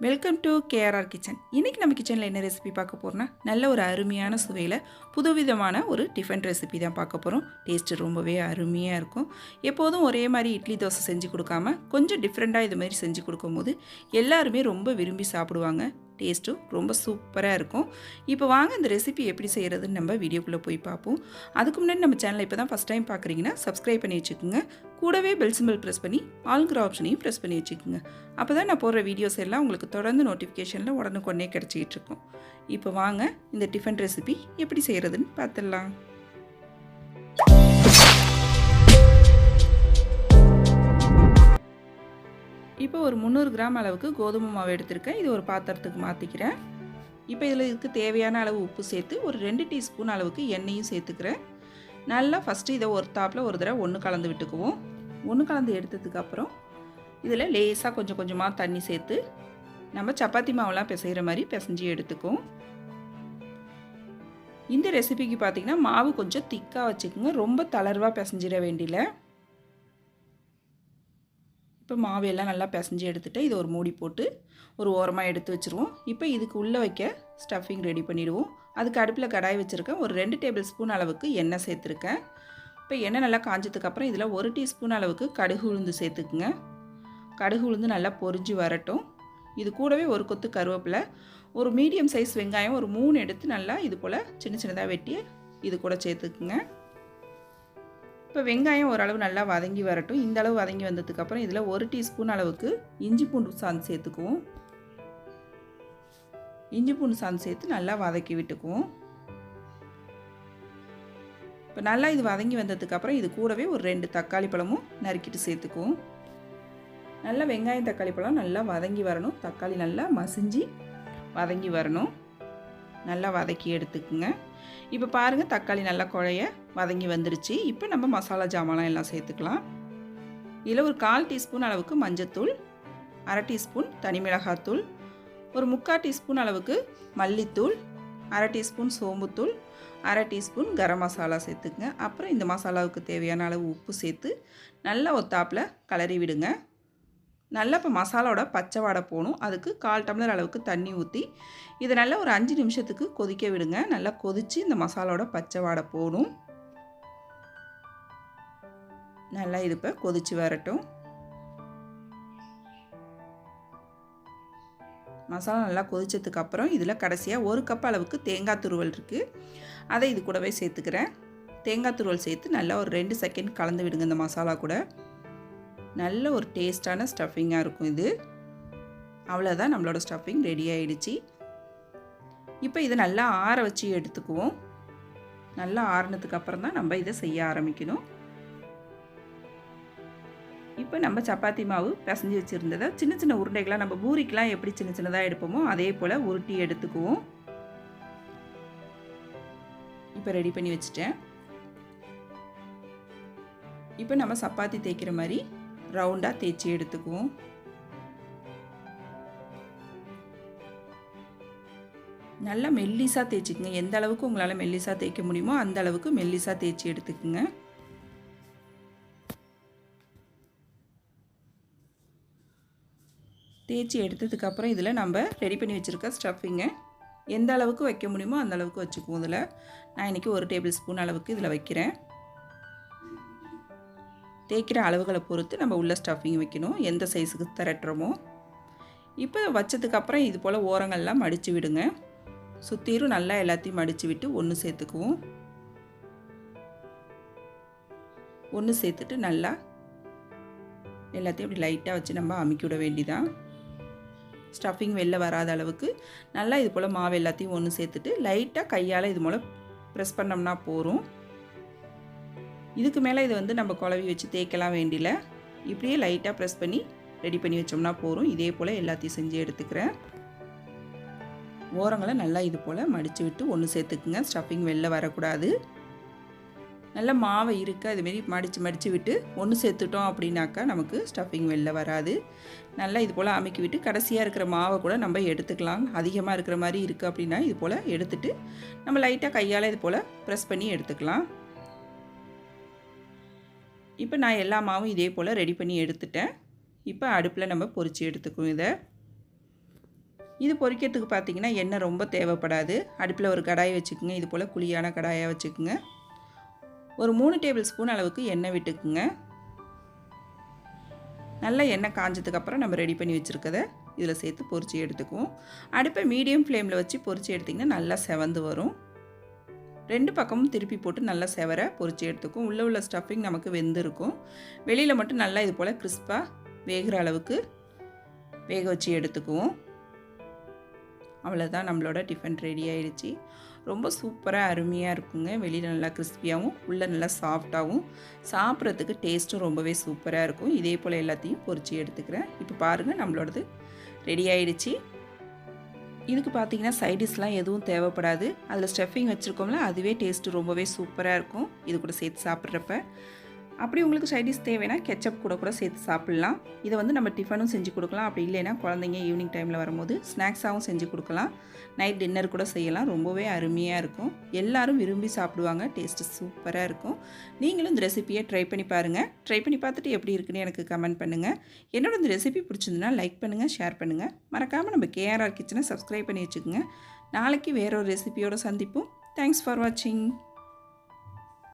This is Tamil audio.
Welcome to KRR kitchen. இன்றைக்கி நம்ம கிச்சனில் என்ன ரெசிபி பார்க்க போகிறோன்னா, நல்ல ஒரு அருமையான சுவையில் புதுவிதமான ஒரு டிஃபன் ரெசிபி தான் பார்க்க போகிறோம். டேஸ்ட்டு ரொம்பவே அருமையாக இருக்கும். எப்போதும் ஒரே மாதிரி இட்லி தோசை செஞ்சு கொடுக்காம கொஞ்சம் டிஃப்ரெண்ட்டாக இது மாதிரி செஞ்சு கொடுக்கும்போது எல்லாருமே ரொம்ப விரும்பி சாப்பிடுவாங்க. டேஸ்ட்டும் ரொம்ப சூப்பராக இருக்கும். இப்போ வாங்க இந்த ரெசிபி எப்படி செய்கிறதுன்னு நம்ம வீடியோக்குள்ளே போய் பார்ப்போம். அதுக்கு முன்னாடி நம்ம சேனலை இப்போ தான் ஃபஸ்ட் டைம் பார்க்குறீங்கன்னா சப்ஸ்கிரைப் பண்ணி வச்சுக்கோங்க. கூடவே பெல் சிம்பிள் ப்ரெஸ் பண்ணி ஆல்ங்கிற ஆப்ஷனையும் ப்ரெஸ் பண்ணி வச்சுக்கோங்க. அப்போ தான் நான் போடுற வீடியோஸ் எல்லாம் உங்களுக்கு தொடர்ந்து நோட்டிஃபிகேஷனில் உடனுக்குடனே கிடச்சிக்கிட்டு இருக்கும். இப்போ வாங்க இந்த டிஃபன் ரெசிபி எப்படி செய்கிறதுன்னு பார்த்துடலாம். இப்போ ஒரு 300 கிராம் அளவுக்கு கோதுமை மாவு எடுத்திருக்கேன். இது ஒரு பாத்திரத்துக்கு மாற்றிக்கிறேன். இப்போ இதில் இதுக்கு தேவையான அளவு உப்பு சேர்த்து ஒரு 2 டீஸ்பூன் அளவுக்கு எண்ணெயும் சேர்த்துக்கிறேன். நல்லா ஃபஸ்ட்டு இதை ஒரு தாப்பில் ஒரு தடவை ஒன்று கலந்து விட்டுக்குவோம். ஒன்று கலந்து எடுத்ததுக்கப்புறம் இதில் லேசாக கொஞ்சம் கொஞ்சமாக தண்ணி சேர்த்து நம்ம சப்பாத்தி மாவுலாம் பிசைகிற மாதிரி பிசைஞ்சி எடுத்துக்குவோம். இந்த ரெசிபிக்கு பார்த்திங்கன்னா மாவு கொஞ்சம் திக்காக வச்சுக்கோங்க. ரொம்ப தளர்வாக பிசைஞ்சிட வேண்டியில. இப்போ மாவு எல்லாம் நல்லா பிசைஞ்சு எடுத்துகிட்டு இதை ஒரு மூடி போட்டு ஒரு ஓரமாக எடுத்து வச்சுருவோம். இப்போ இதுக்கு உள்ளே வைக்க ஸ்டஃபிங் ரெடி பண்ணிவிடுவோம். அதுக்கு அடுப்பில் கடாய் வச்சுருக்கேன். ஒரு 2 டேபிள் ஸ்பூன் அளவுக்கு எண்ணெய் சேர்த்துருக்கேன். இப்போ எண்ணெய் நல்லா காஞ்சதுக்கப்புறம் இதில் 1 டீஸ்பூன் அளவுக்கு கடுகு உளுந்து சேர்த்துக்குங்க. கடுகு உளுந்து நல்லா பொரிஞ்சு வரட்டும். இது கூடவே ஒரு கொத்து கருவேப்பிலை, ஒரு மீடியம் சைஸ் வெங்காயம் ஒரு 3 எடுத்து நல்லா இது போல் சின்ன சின்னதாக வெட்டி இது கூட சேர்த்துக்குங்க. இப்போ வெங்காயம் ஓரளவு நல்லா வதங்கி வரட்டும். இந்த அளவு வதங்கி வந்ததுக்கப்புறம் இதில் 1 டீஸ்பூன் அளவுக்கு இஞ்சி பூண்டு சாந்து சேர்த்துக்குவோம். இஞ்சி பூண்டு சாந்து சேர்த்து நல்லா வதக்கி விட்டுக்குவோம். இப்போ நல்லா இது வதங்கி வந்ததுக்கப்புறம் இது கூடவே ஒரு 2 தக்காளி பழமும் நறுக்கிட்டு சேர்த்துக்குவோம். நல்லா வெங்காயம் தக்காளி பழம் நல்லா வதங்கி வரணும். தக்காளி நல்லா மசிஞ்சு வதங்கி வரணும். நல்லா வதக்கி எடுத்துக்குங்க. இப்போ பாருங்கள் தக்காளி நல்லா குழைய வதங்கி வந்துருச்சு. இப்போ நம்ம மசாலா ஜாமான்லாம் எல்லாம் சேர்த்துக்கலாம். இதில் ஒரு 1/4 டீஸ்பூன் அளவுக்கு மஞ்சத்தூள், 1/2 டீஸ்பூன் தனி மிளகாத்தூள், ஒரு 3/4 டீஸ்பூன் அளவுக்கு மல்லித்தூள், 1/2 டீஸ்பூன் சோம்புத்தூள், 1/2 டீஸ்பூன் கரம் மசாலா சேர்த்துக்குங்க. அப்புறம் இந்த மசாலாவுக்கு தேவையான அளவு உப்பு சேர்த்து நல்லா ஒத்தாப்பில் கலரி விடுங்க. நல்லா இப்போ மசாலாவோட பச்சை வாடை போகணும். அதுக்கு 1/4 டம்ளர் அளவுக்கு தண்ணி ஊற்றி இதை நல்லா ஒரு 5 நிமிஷத்துக்கு கொதிக்க விடுங்க. நல்லா கொதித்து இந்த மசாலாவோட பச்சை வாடை போகணும். நல்லா இது இப்போ கொதித்து வரட்டும். மசாலா நல்லா கொதிச்சதுக்கப்புறம் இதில் கடைசியாக 1 கப் அளவுக்கு தேங்காய் துருவல் இருக்குது. அதை இது கூடவே சேர்த்துக்கிறேன். தேங்காய் துருவல் சேர்த்து நல்லா ஒரு 2 செகண்ட் கலந்து விடுங்க. இந்த மசாலா கூட நல்ல ஒரு டேஸ்டான ஸ்டஃபிங்காக இருக்கும் இது. அவ்வளோதான், நம்மளோட ஸ்டஃபிங் ரெடி ஆகிடுச்சு. இப்போ இதை நல்லா ஆற வச்சு எடுத்துக்குவோம். நல்லா ஆறினதுக்கப்புறம் தான் நம்ம இதை செய்ய ஆரம்பிக்கணும். இப்போ நம்ம சப்பாத்தி மாவு பிசைஞ்சு வச்சுருந்ததை சின்ன சின்ன உருண்டைகளாக நம்ம பூரிக்கெலாம் எப்படி சின்ன சின்னதாக எடுப்போமோ அதே போல் உருட்டி எடுத்துக்குவோம். இப்போ ரெடி பண்ணி வச்சுட்டேன். இப்போ நம்ம சப்பாத்தி தேய்க்கிற மாதிரி ரவுண்டாக தேய்ச்சி எடுத்துக்குவோம். நல்லா மெல்லிசாக தேய்ச்சிக்குங்க. எந்த அளவுக்கு உங்களால் மெல்லிசாக தேய்க்க முடியுமோ அந்த அளவுக்கு மெல்லிசாக தேய்ச்சி எடுத்துக்குங்க. தேய்ச்சி எடுத்ததுக்கப்புறம் இதில் நம்ம ரெடி பண்ணி வச்சுருக்க ஸ்டஃபிங்கை எந்த அளவுக்கு வைக்க முடியுமோ அந்த அளவுக்கு வச்சுக்குவோம். இதில் நான் இன்றைக்கி 1 டேபிள் ஸ்பூன் அளவுக்கு இதில் வைக்கிறேன். தேய்க்கிற அளவுகளை பொறுத்து நம்ம உள்ள ஸ்டஃபிங் வைக்கணும், எந்த சைஸுக்கு திரட்டுறோமோ. இப்போ வச்சதுக்கப்புறம் இது போல் ஓரங்கள்லாம் மடித்து விடுங்க. சுற்றிலும் நல்லா எல்லாத்தையும் மடித்து விட்டு ஒன்று சேர்த்துக்குவோம். ஒன்று சேர்த்துட்டு நல்லா எல்லாத்தையும் அப்படி லைட்டாக வச்சு நம்ம அமுக்கி விட வேண்டிதான். ஸ்டஃபிங் வெளில வராத அளவுக்கு நல்லா இது போல் மாவு எல்லாத்தையும் ஒன்று சேர்த்துட்டு லைட்டாக கையால் இது போல் ப்ரெஸ் பண்ணோம்னா போதும். இதுக்கு மேலே இதை வந்து நம்ம குழவி வச்சு தேய்க்கலாம் வேண்டியில. இப்படியே லைட்டாக ப்ரெஸ் பண்ணி ரெடி பண்ணி வச்சோம்னா போதும். இதே போல் எல்லாத்தையும் செஞ்சு எடுத்துக்கிறேன். ஓரங்களை நல்லா இது போல் மடித்து விட்டு ஒன்று சேர்த்துக்குங்க. ஸ்டஃபிங் வெளில வரக்கூடாது. நல்லா மாவை இருக்க இதுமாரி மடித்து விட்டு ஒன்று சேர்த்துட்டோம் அப்படின்னாக்கா நமக்கு ஸ்டஃபிங் வெளில வராது. நல்லா இது போல் அமுக்கி விட்டு கடைசியாக இருக்கிற மாவை கூட நம்ம எடுத்துக்கலாம். அதிகமாக இருக்கிற மாதிரி இருக்குது அப்படின்னா இது போல் எடுத்துட்டு நம்ம லைட்டாக கையால் இது போல் ப்ரெஸ் பண்ணி எடுத்துக்கலாம். இப்போ நான் எல்லா மாவும் இதே போல் ரெடி பண்ணி எடுத்துட்டேன். இப்போ அடுப்பில் நம்ம பொரிச்சு எடுத்துக்குவோம். இதை இது பொரிக்கிறதுக்கு பார்த்திங்கன்னா எண்ணெய் ரொம்ப தேவைப்படாது. அடுப்பில் ஒரு கடாய் வச்சுக்கோங்க. இது போல் குழியான கடாயாக வச்சுக்கோங்க. ஒரு 3 டேபிள் ஸ்பூன் அளவுக்கு எண்ணெய் விட்டுக்குங்க. நல்லா எண்ணெய் காஞ்சதுக்கப்புறம் நம்ம ரெடி பண்ணி வச்சுருக்கதை இதில் சேர்த்து பொரிச்சு எடுத்துக்குவோம். அடுப்பை மீடியம் ஃப்ளேமில் வச்சு பொரிச்சு எடுத்திங்கன்னா நல்லா செவந்து வரும். 2 பக்கமும் திருப்பி போட்டு நல்லா செவர பொரிச்சு எடுத்துக்கும். உள்ளே உள்ள ஸ்டஃபிங் நமக்கு வெந்திருக்கும். வெளியில் மட்டும் நல்லா இது போல் கிறிஸ்பாக வேகிற அளவுக்கு வேக வச்சு எடுத்துக்குவோம். அவ்வளோதான், நம்மளோட டிஃபன் ரெடி ஆகிடுச்சு. ரொம்ப சூப்பராக அருமையாக இருக்குங்க. வெளியில் நல்லா கிறிஸ்பியாகவும் உள்ளே நல்லா சாஃப்டாகவும், சாப்பிட்றதுக்கு டேஸ்ட்டும் ரொம்பவே சூப்பராக இருக்கும். இதே போல் எல்லாத்தையும் பொரிச்சு எடுத்துக்கிறேன். இப்போ பாருங்கள், நம்மளோடது ரெடி ஆகிடுச்சு. இதுக்கு பார்த்திங்கன்னா சைடிஷ்லாம் எதுவும் தேவைப்படாது. அதில் ஸ்டஃபிங் வச்சுருக்கோம்ல, அதுவே டேஸ்ட்டு ரொம்பவே சூப்பராக இருக்கும் இது கூட சேர்த்து சாப்பிட்றப்ப. அப்படி உங்களுக்கு சைடிஷ் தேவைன்னா கெச்சப் கூட சேர்த்து சாப்பிட்லாம். இதை வந்து நம்ம டிஃபனும் செஞ்சு கொடுக்கலாம். அப்படி இல்லைன்னா குழந்தைங்க ஈவினிங் டைமில் வரும்போது ஸ்நாக்ஸாகவும் செஞ்சு கொடுக்கலாம். நைட் டின்னர் கூட செய்யலாம். ரொம்பவே அருமையாக இருக்கும். எல்லோரும் விரும்பி சாப்பிடுவாங்க. டேஸ்ட்டு சூப்பராக இருக்கும். நீங்களும் இந்த ரெசிபியை ட்ரை பண்ணி பாருங்கள். ட்ரை பண்ணி பார்த்துட்டு எப்படி இருக்குன்னு எனக்கு கமெண்ட் பண்ணுங்கள். என்னோட இந்த ரெசிபி பிடிச்சிருந்துன்னா லைக் பண்ணுங்கள், ஷேர் பண்ணுங்கள். மறக்காமல் நம்ம KRR கிச்சனை சப்ஸ்கிரைப் பண்ணி வச்சுக்கோங்க. நாளைக்கு வேற ஒரு ரெசிபியோடு சந்திப்போம். தேங்க்ஸ் ஃபார் வாட்சிங்.